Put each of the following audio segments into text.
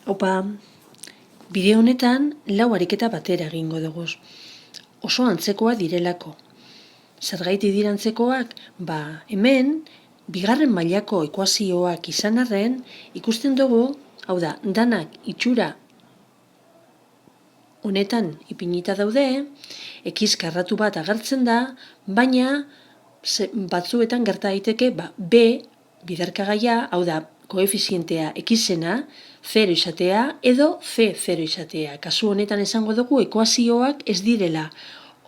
Opa, bideo honetan lau ariketa batera egingo dugu. Oso antzekoa direlako. Zergaiti dira antzekoak? Hemen, bigarren mailako ekuazioak izan arren, ikusten dugu, hau da, danak itxura honetan ipinita daude, ekiz karratu bat agertzen da, baina batzuetan gerta daiteke B biderkagaia, hau da, koefizientea ekizena, 0 izatea edo C 0 izatea. Kasu honetan esango dugu ekuazioak ez direla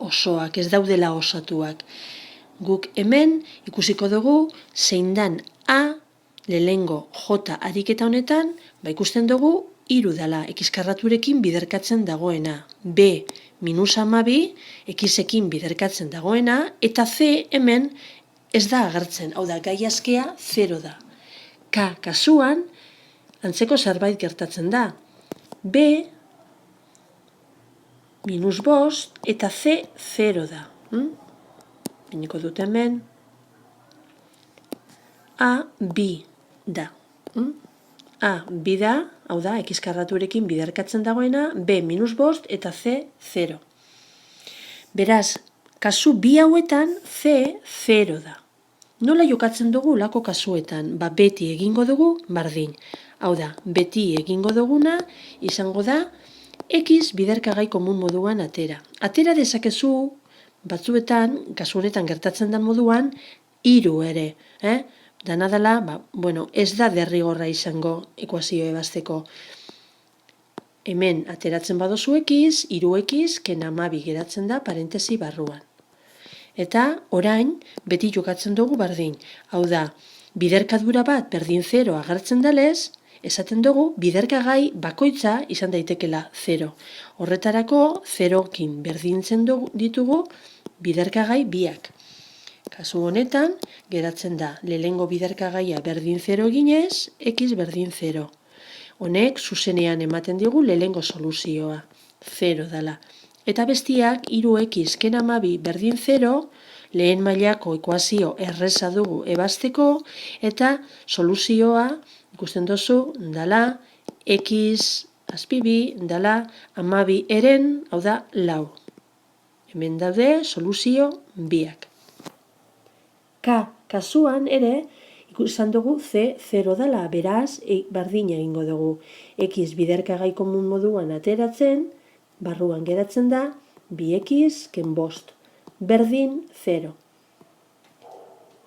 osoak, ez daudela osatuak. Guk hemen ikusiko dugu zein dan A lehengo J ariketa honetan, ikusten dugu hiru dela ekizkarraturekin biderkatzen dagoena. B -12 ekizekin biderkatzen dagoena, eta C hemen ez da agertzen, hau da, gai askea 0 da. K kasuan, antzeko zerbait gertatzen da. B -5 eta C 0 da. Biniko dut hemen. A bi da. A bi da, hau da, ekizkarraturekin biderkatzen dagoena, B -5 eta C 0. Beraz, kasu bi hauetan C 0 da. Nola jokatzen dugu lako kasuetan? Beti egingo dugu bardin. Hau da, beti egingo duguna izango da ekiz biderkagai komun moduan atera. Atera dezakezu batzuetan, kasu honetan gertatzen den moduan, 3 ere. Dana dela, ez da derrigorra izango ekuazio ebazteko. Hemen ateratzen badozu ekiz, 3 ekiz, ken 12 geratzen da parentesi barruan. Eta orain beti jokatzen dugu berdin. Hau da, biderkadura bat berdin 0 agertzen dalez, esaten dugu biderkagai bakoitza izan daitekela 0. Horretarako 0kin berdintzen ditugu biderkagai biak. Kasu honetan, geratzen da, lehengo biderkagaia berdin 0 eginez, ekiz berdin 0. Honek zuzenean ematen digu lehengo soluzioa, 0 dela. Eta bestiak, 3 ekiz ken 12 berdin 0, lehen mailako ekuazio erreza dugu ebazteko, eta soluzioa, ikusten duzu, dala, ekiz azpibi, dala, 12 eren, hau da, 4. Hemen daude soluzio biak. K kasuan ere, ikusten dugu C 0 dela, beraz, berdina egingo dugu. Ekiz biderkagai komun moduan ateratzen, barruan geratzen da, 2 ekiz ken 5. Berdin 0.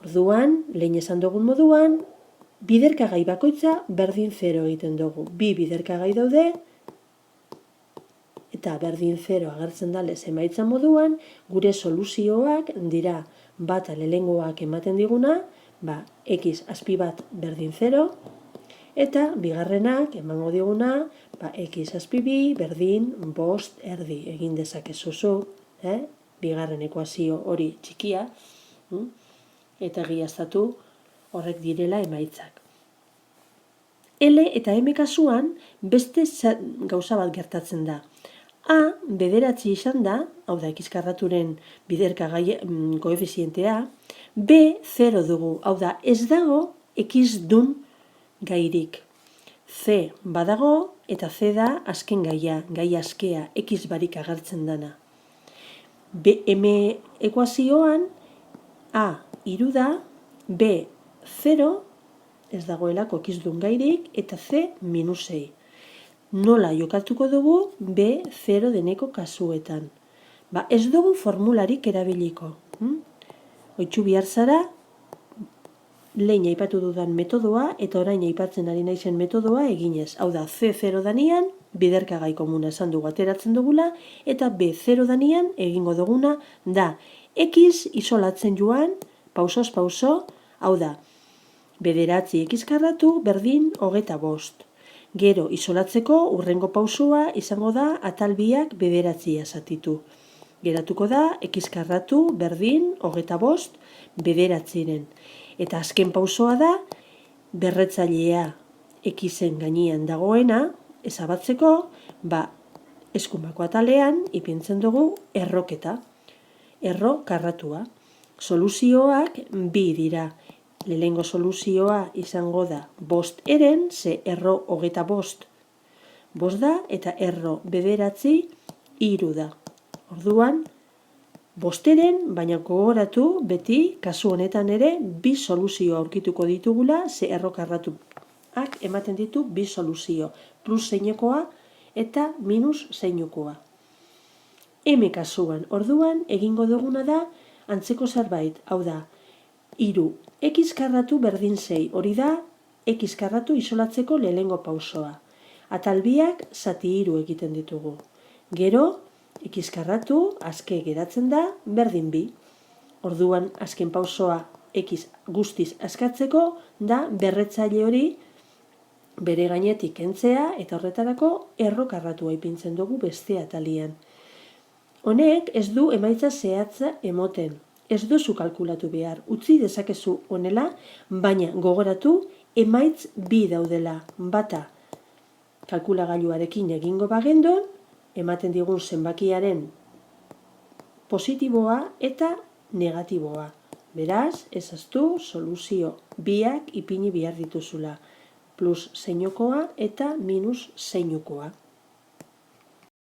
Orduan, lehen esan dugun moduan, biderkagai bakoitza berdin 0 egiten dugu. 2 biderkagai daude, eta berdin 0 agertzen dalez emaitza moduan, gure soluzioak dira bata lehengoak ematen diguna, ekiz azpi bat berdin 0, eta bigarrenak emango diguna, ekiz azpi bi berdin 5 erdi egin dezakezuzu, bigarren ekuazio hori txikia, eta egiaztatu horrek direla emaitzak. L eta M kasuan beste gauza bat gertatzen da. A bederatzi izan da, hau da ekizkarraturen biderkagai koefizientea, B 0 dugu, hau da ez dago ekizdun gairik. C badago eta C da azken gaia, gai askea, ekiz barik agertzen dana. M ekuazioan A 3 da, B 0, ez dagoelako ekizdun gairik, eta C -6. Nola jokatuko dugu B 0 deneko kasuetan? Ez dugu formularik erabiliko. Oitxu bihar zara, lehen aipatu dudan metodoa eta orain aipatzen ari naizen metodoa eginez. Hau da, C 0 danian, biderkagai komuna esan dugu ateratzen dugula, eta B 0 danian egingo duguna da ekiz isolatzen joan, pausoz pauso, hau da, bederatzi ekizkarratu berdin 25. Gero isolatzeko urrengo pausua izango da atal biak bederatzia zatitu. Geratuko da ekizkarratu berdin 25 bederatziren. Eta azken pausoa da berretzailea ekizen gainean dagoena ezabatzeko, eskumako atalean ipintzen dugu erroketa. Erro karratua. Soluzioak bi dira. Lehengo soluzioa izango da 5 eren, ze erro 25 bost da, eta erro bederatzi 3 da. Orduan, bosteren, baina gogoratu beti, kasu honetan ere, bi soluzio aurkituko ditugula, ze erro karratuak ematen ditu bi soluzio, plus zeinekoa eta minus zeinekoa. M kasuan, orduan, egingo duguna da, antzeko zerbait, hau da, 3 x karratu berdin 6, hori da, x karratu isolatzeko lehenengo pausoa. Atalbiak zati 3 egiten ditugu. Gero, x karratu, azke geratzen da, berdin 2. Orduan, azken pausoa x guztiz askatzeko, da berretzaile hori bere gainetik kentzea, eta horretarako erro karratua ipintzen dugu beste atalian. Honek ez du emaitza zehatza emoten. Ez duzu kalkulatu behar, utzi dezakezu honela, baina gogoratu emaitz bi daudela. Bata, kalkulagailuarekin egingo bagendon, ematen digun zenbakiaren positiboa eta negatiboa. Beraz, ezaztu soluzio biak ipini behar dituzula. Plus zeinukoa eta minus zeinukoa.